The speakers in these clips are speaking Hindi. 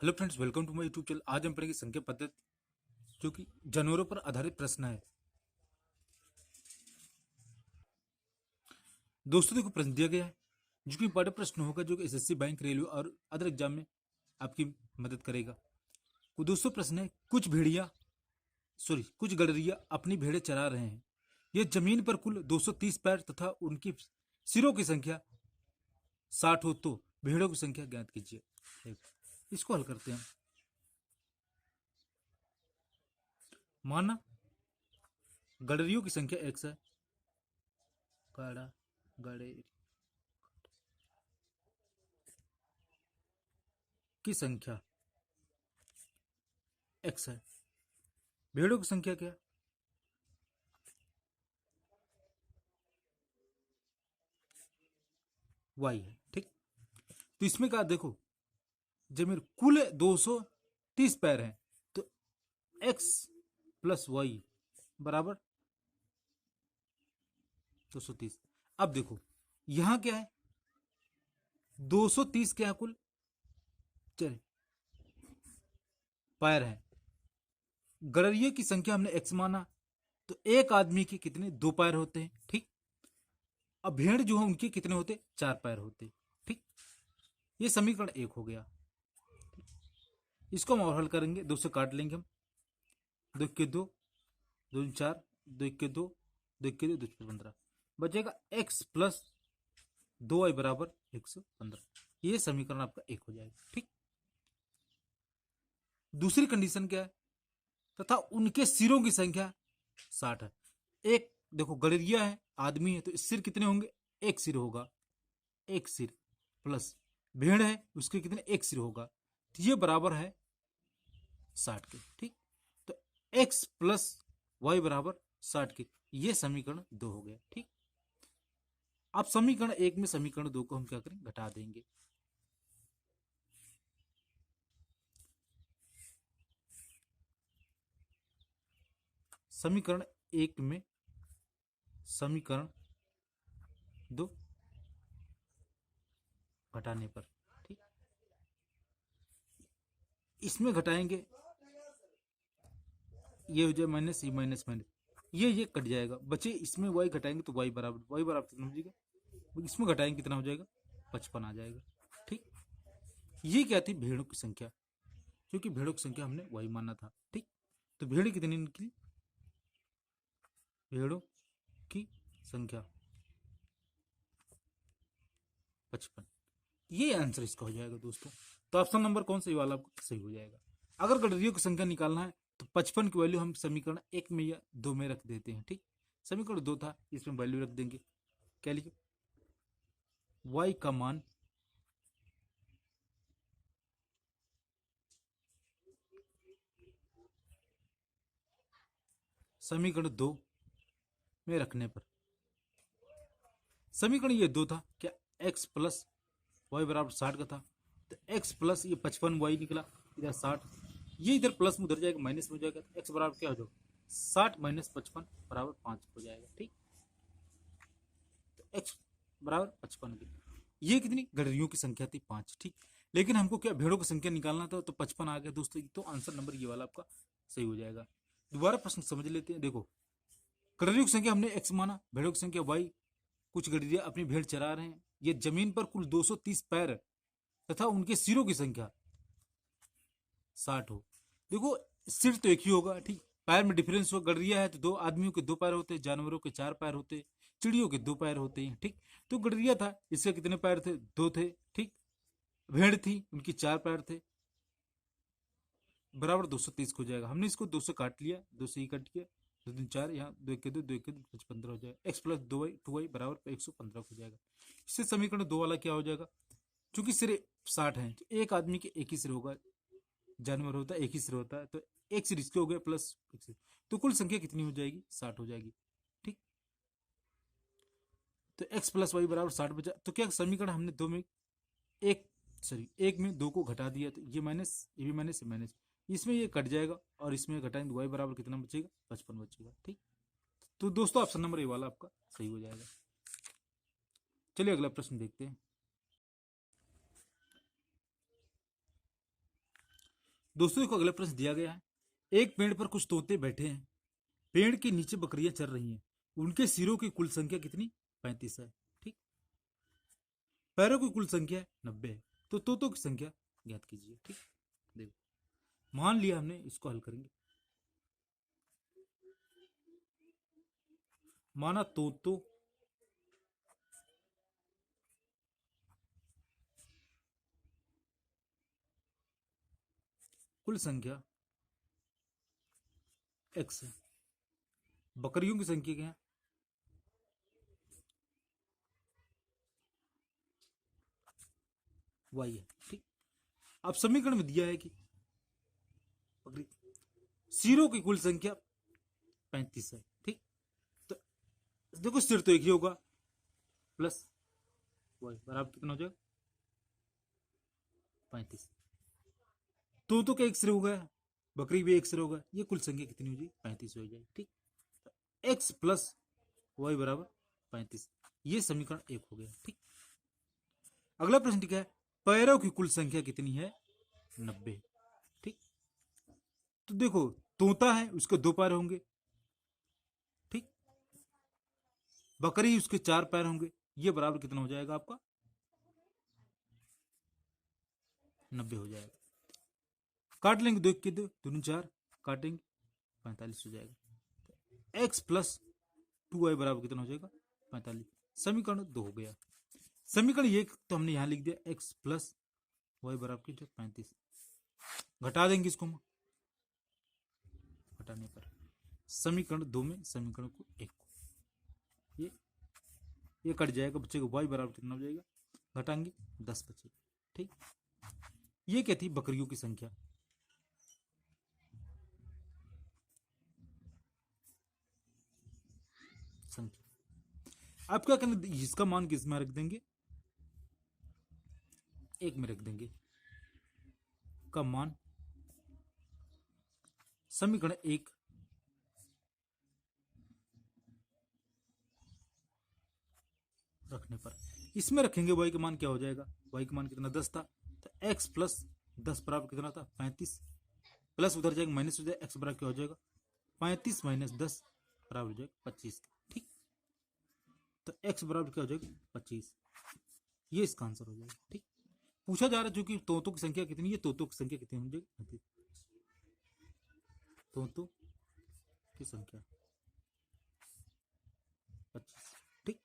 Hello friends, welcome to my YouTube channel. आज हम पढ़ेंगे संख्या पद्धति जो कि जानवरों पर आधारित प्रश्न है। दोस्तों देखो, प्रश्न दिया गया है जो कि इंपॉर्टेंट प्रश्न होगा, जो कि एसएससी, बैंक, रेलवे और अदर एग्जाम में आपकी मदद करेगा। तो दोस्तों प्रश्न है, कुछ गडरिया अपनी भेड़ें चरा रहे हैं। ये जमीन पर कुल 230 पैर तथा उनकी सिरों की संख्या 60 हो तो भेड़ों की संख्या ज्ञात कीजिए। इसको हल करते हैं। माना गडरियों की संख्या x है। गड़ा गड़े की संख्या x है। भेड़ों की संख्या क्या? y है। ठीक, तो इसमें कहा देखो, जब मेरे कुल 230 पैर हैं तो x प्लस वाई बराबर 230। अब देखो यहां क्या है, 230 क्या है कुल चले पैर हैं। गड़रिये की संख्या हमने x माना, तो एक आदमी के कितने? 2 पैर होते हैं। ठीक, अब भेड़ जो है उनके कितने होते? 4 पैर होते। ठीक, ये समीकरण 1 हो गया। इसको हम और हल करेंगे, 2 से काट लेंगे हम। 2 के 2, 2 4, 2 के 2, 2 के 2, 2 15 बचेगा x प्लस 2y बराबर 115। ये समीकरण आपका 1 हो जाएगा। ठीक, दूसरी कंडीशन क्या है? तथा उनके सिरों की संख्या 60 है। एक देखो, गड़रिया है, आदमी है, तो सिर कितने होंगे? एक सिर होगा। एक सिर प्लस भेड़ है, उसके कितने? एक सिर होगा। तो ये बराबर है 60 के। ठीक, तो x प्लस वाई बराबर 60 के। ये समीकरण 2 हो गया। ठीक, अब समीकरण 1 में समीकरण 2 को हम क्या करें? घटा देंगे। समीकरण 1 में समीकरण 2 घटाने पर, ठीक, इसमें घटाएंगे, ये हो जाए माइनस, ये माइनस माइनस, ये कट जाएगा, बचे इसमें y घटाएंगे तो y बराबर कितना हो जाएगा? इसमें घटाएंगे कितना हो जाएगा? 55 आ जाएगा। ठीक, ये क्या थी? भेड़ों की संख्या, क्योंकि भेड़ों की संख्या हमने y माना था। ठीक, तो भेड़ कितनी निकली? भेड़ों की संख्या 55। ये आंसर इसका हो जाएगा दोस्तों। तो ऑप्शन नंबर कौन सा वाला आपको सही हो जाएगा। अगर गडरियों की संख्या निकालना है तो 55 की वैल्यू हम समीकरण 1 में या 2 में रख देते हैं। ठीक, समीकरण 2 था, इसमें वैल्यू रख देंगे। क्या लिखे? y का मान समीकरण 2 में रखने पर, समीकरण ये 2 था क्या? x प्लस वाई बराबर 60 का था, तो x प्लस ये 55 वाई निकला, इधर 60, ये इधर प्लस में उधर जाएगा, माइनस में हो जाएगा, तो x बराबर क्या हो जाएगा? 60 माइनस 55 बराबर 5 हो जाएगा। ठीक, तो x बराबर 55 की, ये कितनी? गडरियों की संख्या थी 5। ठीक, लेकिन हमको क्या भेड़ों की संख्या निकालना था, तो 55 आ गया दोस्तों। तो आंसर नंबर ये वाला आपका सही हो जाएगा। दोबारा प्रश्न समझ लेते हैं। देखो, गडरियों की संख्या हमने x माना, भेड़ों की संख्या y। कुछ गडरिया अपनी भेड़ चरा रहे हैं। ये जमीन पर कुल 230 पैर तथा उनके सिरों की संख्या 60 हो। देखो, सिर तो एक ही होगा। ठीक, पैर में डिफरेंस हो, गडरिया है तो 2 आदमियों के 2 पैर होते हैं, जानवरों के 4 पैर होते हैं, चिड़ियों के 2 पैर होते हैं। ठीक, तो गडरिया था, इसके कितने पैर थे? 2 थे। ठीक, भेड़ थी, उनकी 4 पैर थे, बराबर 230 हो जाएगा। हमने इसको 2 से काट लिया, 2 से ही कट किया, 2 3 4, यहाँ 2 1 के 2, 2 1 के 2, 15 हो जाएगा। x प्लस 2y बराबर 115 हो जाएगा। इससे समीकरण 2 वाला क्या हो जाएगा? चूंकि सिर 60 है तो एक आदमी के एक ही सिर होगा, जानवर होता है एक ही सिर होता है, तो एक सिर इसके हो गया प्लस एक सिर, तो कुल संख्या कितनी हो जाएगी? 60 हो जाएगी। ठीक, तो x प्लस वाई बराबर 60 बचा, तो क्या समीकरण हमने 2 में एक में 2 को घटा दिया, तो ये माइनस, ये भी माइनस, ये माइनस, इसमें ये कट जाएगा और इसमें घटाएंगे तो y बराबर कितना बचेगा? 55 बचेगा। ठीक, तो दोस्तों ऑप्शन नंबर ए वाला आपका सही हो जाएगा। चलिए अगला प्रश्न देखते हैं। दोस्तों देखो अगला प्रश्न दिया गया है, एक पेड़ पर कुछ तोते बैठे हैं, पेड़ के नीचे बकरियां चर रही हैं, उनके सिरों की कुल संख्या कितनी? 35 है। ठीक, पैरों की कुल संख्या 90 है, तो तोतों की संख्या ज्ञात कीजिए। ठीक, देखो मान लिया हमने, इसको हल करेंगे। माना तोतों कुल संख्या x है, बकरियों की संख्या क्या है? y है। ठीक, अब समीकरण में दिया है कि बकरी सिरों की कुल संख्या 35 है। ठीक, तो देखो सिर तो एक ही होगा, प्लस y बराबर कितना हो जाएगा? 35। तो क्या एक सिर हो गया, बकरी भी एक सिर होगा, ये कुल संख्या कितनी हो जाएगी? 35 हो जाएगी। ठीक, x प्लस वाई बराबर 35, ये समीकरण एक हो गया। ठीक, अगला प्रश्न क्या है, पैरों की कुल संख्या कितनी है? 90। ठीक, तो देखो तोता है, उसके 2 पैर होंगे। ठीक, बकरी उसके 4 पैर होंगे, ये बराबर कितना हो जाएगा आपका? 90 हो जाएगा। काट लेंगे, 2 के 2 दूनी 4, काटेंगे 45 हो जाएगा। x प्लस 2y बराबर कितना हो जाएगा? 45। समीकरण 2 हो गया। समीकरण 1 तो हमने यहां लिख दिया, x प्लस वाई बराबर की 35। घटा देंगे इसको, घटाने पर समीकरण 2 में समीकरण को 1 को ये कट जाएगा, बच्चे को y बराबर कितना हो जाएगा? घटाएंगे 10 बचेगा। ठीक, ये क्या थी? बकरियों की संख्या। आप क्या करना, इसका मान किस में रख देंगे? 1 में रख देंगे, का मान समीकरण 1 रखने पर इसमें रखेंगे, y का मान क्या हो जाएगा? y का मान कितना? 10 था, तो x प्लस 10 बराबर कितना था? 35, प्लस उधर जाएगा माइनस हो जाएगा, x बराबर क्या हो जाएगा? 35 माइनस 10 बराबर हो जाएगा 25। ठीक, तो x बराबर क्या हो जाएगा? 25, ये इसका आंसर हो जाएगा। ठीक, पूछा जा रहा है जो कि तोतों की संख्या कितनी है, तोतों की संख्या कितनी हो जाएगी? तोतों की संख्या 25। ठीक,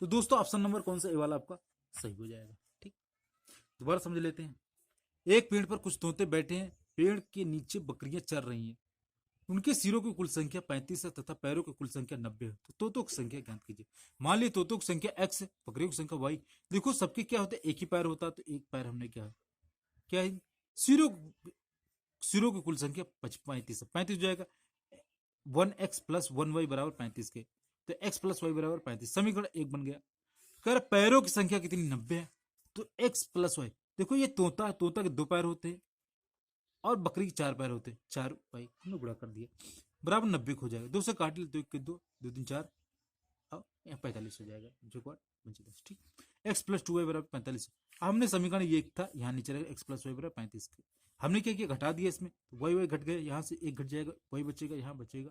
तो दोस्तों ऑप्शन नंबर कौन सा ए वाला आपका सही हो जाएगा। ठीक, दोबारा समझ लेते हैं। एक पेड़ पर कुछ तोते बैठे हैं, पेड़ के नीचे बकरियां चर रही हैं, उनके सिरों की कुल संख्या 35 है तथा पैरों की कुल संख्या 90 है, तो तोतों की संख्या ज्ञात कीजिए। मान लीजिए तोतों की संख्या x है, बकरियों की संख्या y। देखो सबके क्या होते हैं? एक ही पैर होता है, तो एक पैर हमने क्या है? सिरों सिरों की कुल संख्या 35 है, 35 हो जाएगा। 1x प्लस 1y बराबर 35 के, तो x प्लस वाई बराबर 35, समीकरण 1 बन गया। कह पैरों की संख्या कितनी? 90 है, तो x प्लस वाई। देखो ये तोता है, तोता के 2 पैर होते हैं और बकरी के 4 पैर होते हैं, 4 भाई हमने गुणा कर दिया, बराबर 90 हो जाएगा। 2 से काट ले, 2 1 2 2 3 4 और यहाँ 45 हो जाएगा, जो को 10। ठीक, x प्लस 2y बराबर 45। हमने समीकरण ये एक था, यहाँ नीचे रहेगा x प्लस वाई बराबर 35 के, हमने क्या किया? घटा दिया इसमें, तो वाई वाई घट गया, यहाँ से 1 घट जाएगा, वाई बचेगा, यहाँ बचेगा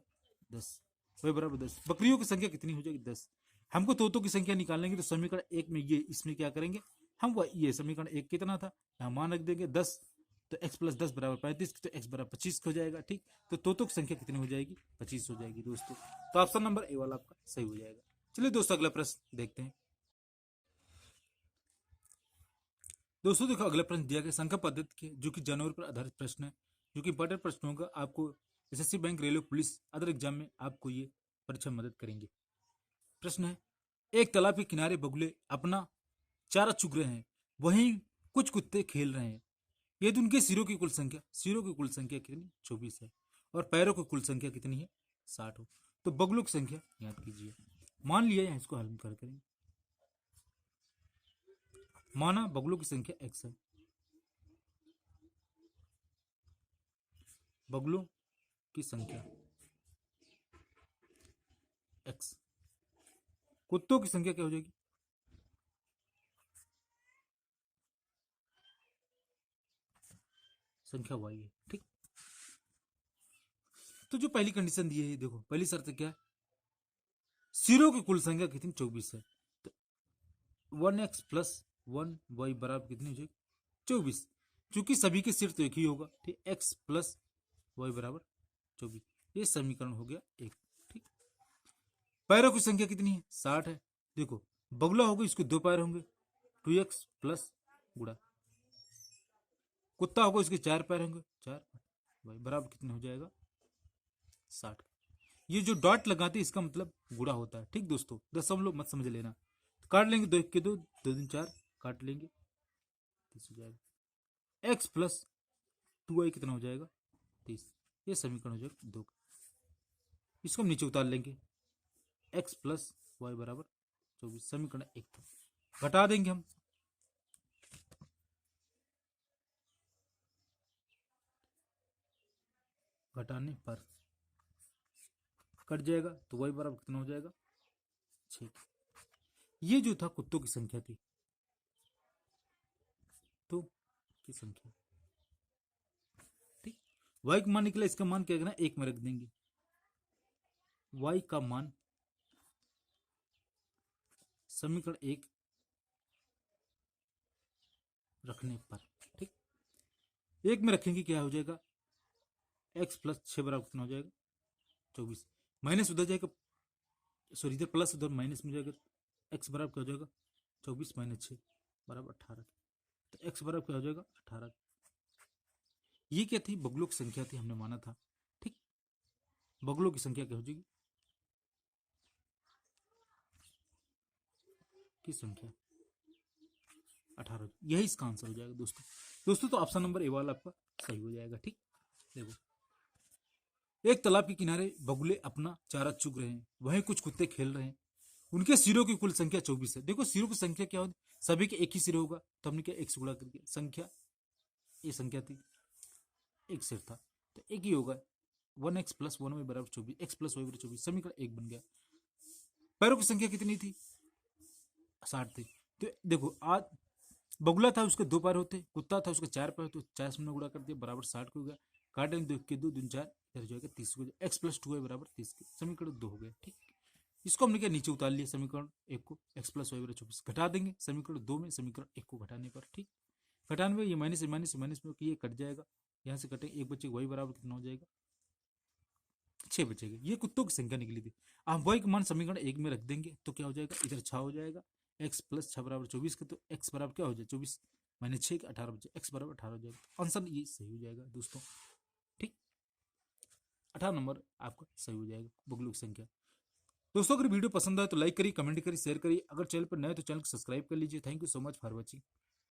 10, वाई बराबर 10। बकरियों की संख्या कितनी हो जाएगी? 10। हमको तोतों की संख्या निकालेंगे, तो समीकरण 1 में ये, इसमें क्या करेंगे हम? ये समीकरण 1 कितना था, यहाँ मान रख देंगे 10, तो x प्लस 10 बराबर 35, तो x बराबर 25 हो जाएगा। ठीक, तो तोतों की संख्या कितनी हो जाएगी? 25 हो जाएगी दोस्तों। तो ऑप्शन नंबर ए वाला आपका सही हो जाएगा। चलिए दोस्तों अगला प्रश्न देखते हैं। दोस्तों देखो अगला प्रश्न दिया गया संख्या पद्धति के, जो कि जानवर पर आधारित प्रश्न है, जो कि इंपॉर्टेंट प्रश्न होगा, आपको SSC bank, railway, police, other exam में आपको ये परीक्षा में मदद करेंगे। प्रश्न है, एक तालाब के किनारे बगुले अपना चारा चुग रहे हैं, वहीं कुछ कुत्ते खेल रहे हैं, यदि उनके सिरों की कुल संख्या कितनी? 24 है, और पैरों की कुल संख्या कितनी है? 60 हो, तो बगुलों की संख्या याद कीजिए। मान लिया है, इसको हल करेंगे। माना बगुलों की संख्या x है, बगुलों की संख्या x, कुत्तों की संख्या क्या हो जाएगी? संख्या y है। ठीक, तो जो पहली कंडीशन दी है, देखो पहली शर्त क्या है, सिरों की कुल संख्या कितनी 24 है। तो 1x प्लस 1y बराबर कितनी हो जाएगी 24। क्योंकि सभी के सिर तो एक ही होगा, ठीक, x प्लस वाई बराबर 24। ये समीकरण हो गया एक। ठीक, पैरों की संख्या कितनी है 60 है। देखो बगुला होगा, इसके 2 पैर होंगे, 2x प्लस गुड़ा, कुत्ता होगा इसके 4 पैर होंगे, 4 भाई बराबर कितने हो जाएगा 60। ये जो डॉट लगाते हैं इसका मतलब गुड़ा होता है। ठीक दोस्तों, दशमलव मत समझ लेना। काट लेंगे 2 के 2, 2 दिन 4, काट लेंगे 30 हो जाएगा। x प्लस 2y कितना हो जाएगा 30। ये समीकरण हो जाएगा 2 का। इसको हम नीचे उतार लेंगे, x प्लस वाई बराबर 24, समीकरण 1 था। घटा देंगे हम, घटाने पर कट जाएगा तो y बराबर कितना हो जाएगा 6। ये जो था कुत्तों की संख्या थी, तो की संख्या, ठीक, y का मान निकला, इसका मान क्या करना 1 में रख देंगे। y का मान समीकरण 1 रखने पर, ठीक, 1 में रखेंगे क्या हो जाएगा x प्लस 6 बराबर कितना हो जाएगा 24। माइनस उधर जाएगा, सॉरी इधर प्लस उधर माइनस में जाएगा, x बराबर क्या हो जाएगा 24 माइनस 6 बराबर 18। तो x बराबर क्या हो जाएगा 18। ये क्या थी, बगुलों की संख्या थी, हमने माना था। ठीक, बगुलों की संख्या क्या हो जाएगी की संख्या 18। यही इसका आंसर हो जाएगा दोस्तों। दोस्तों तो ऑप्शन नंबर ए वाला आपका सही हो जाएगा। ठीक, देखो एक तालाब के किनारे बगुले अपना चारा चुग रहे हैं, वहीं कुछ कुत्ते खेल रहे हैं। उनके सिरों की कुल संख्या 24 है। देखो सिरों की संख्या क्या होती, सभी के एक ही सिर होगा, तो हमने क्या 1 से गुणा करके संख्या, ये संख्या थी, एक सिर था तो एक ही होगा। 1x प्लस 1y बराबर 24, x प्लस वाई बराबर 24, समीकरण 1 बन गया। पैरों की संख्या कितनी थी 60 थी। तो देखो आज बगुला था उसके 2 पैर होते, कुत्ता था उसके 4 पैर, तो 4 से हमने गुणा कर दिया बराबर 60 को हो गया। काटेंगे 2 के 2 दिन 4, इधर जाएगा 30 को, x प्लस 2y बराबर 30 के, समीकरण 2 हो गया। ठीक, इसको हमने क्या नीचे उतार लिया समीकरण 1 को, x प्लस वाई बराबर 24 घटा देंगे समीकरण 2 में, समीकरण 1 को घटाने पर, ठीक, घटाने में ये माइनस माइनस माइनस में ये कट जाएगा, यहाँ से कटेंगे, एक बच्चे y बराबर कितना हो जाएगा 6 बचेगा। ये कुत्तों की संख्या निकली थी। आप y का मान समीकरण 1 में रख देंगे तो क्या हो जाएगा, इधर 6 हो जाएगा, x प्लस 6 बराबर 24 का, तो x बराबर क्या हो जाएगा 24 माइनस 6 के 18 बचे, x बराबर 18 हो जाएगा। आंसर ये सही हो जाएगा दोस्तों। ठीक, 18 नंबर आपका सही हो जाएगा बगुलों की संख्या। दोस्तों अगर वीडियो पसंद आए तो लाइक करिए, कमेंट करिए, शेयर करिए। अगर चैनल पर नए तो चैनल को सब्सक्राइब कर लीजिए। Thank you so much for watching.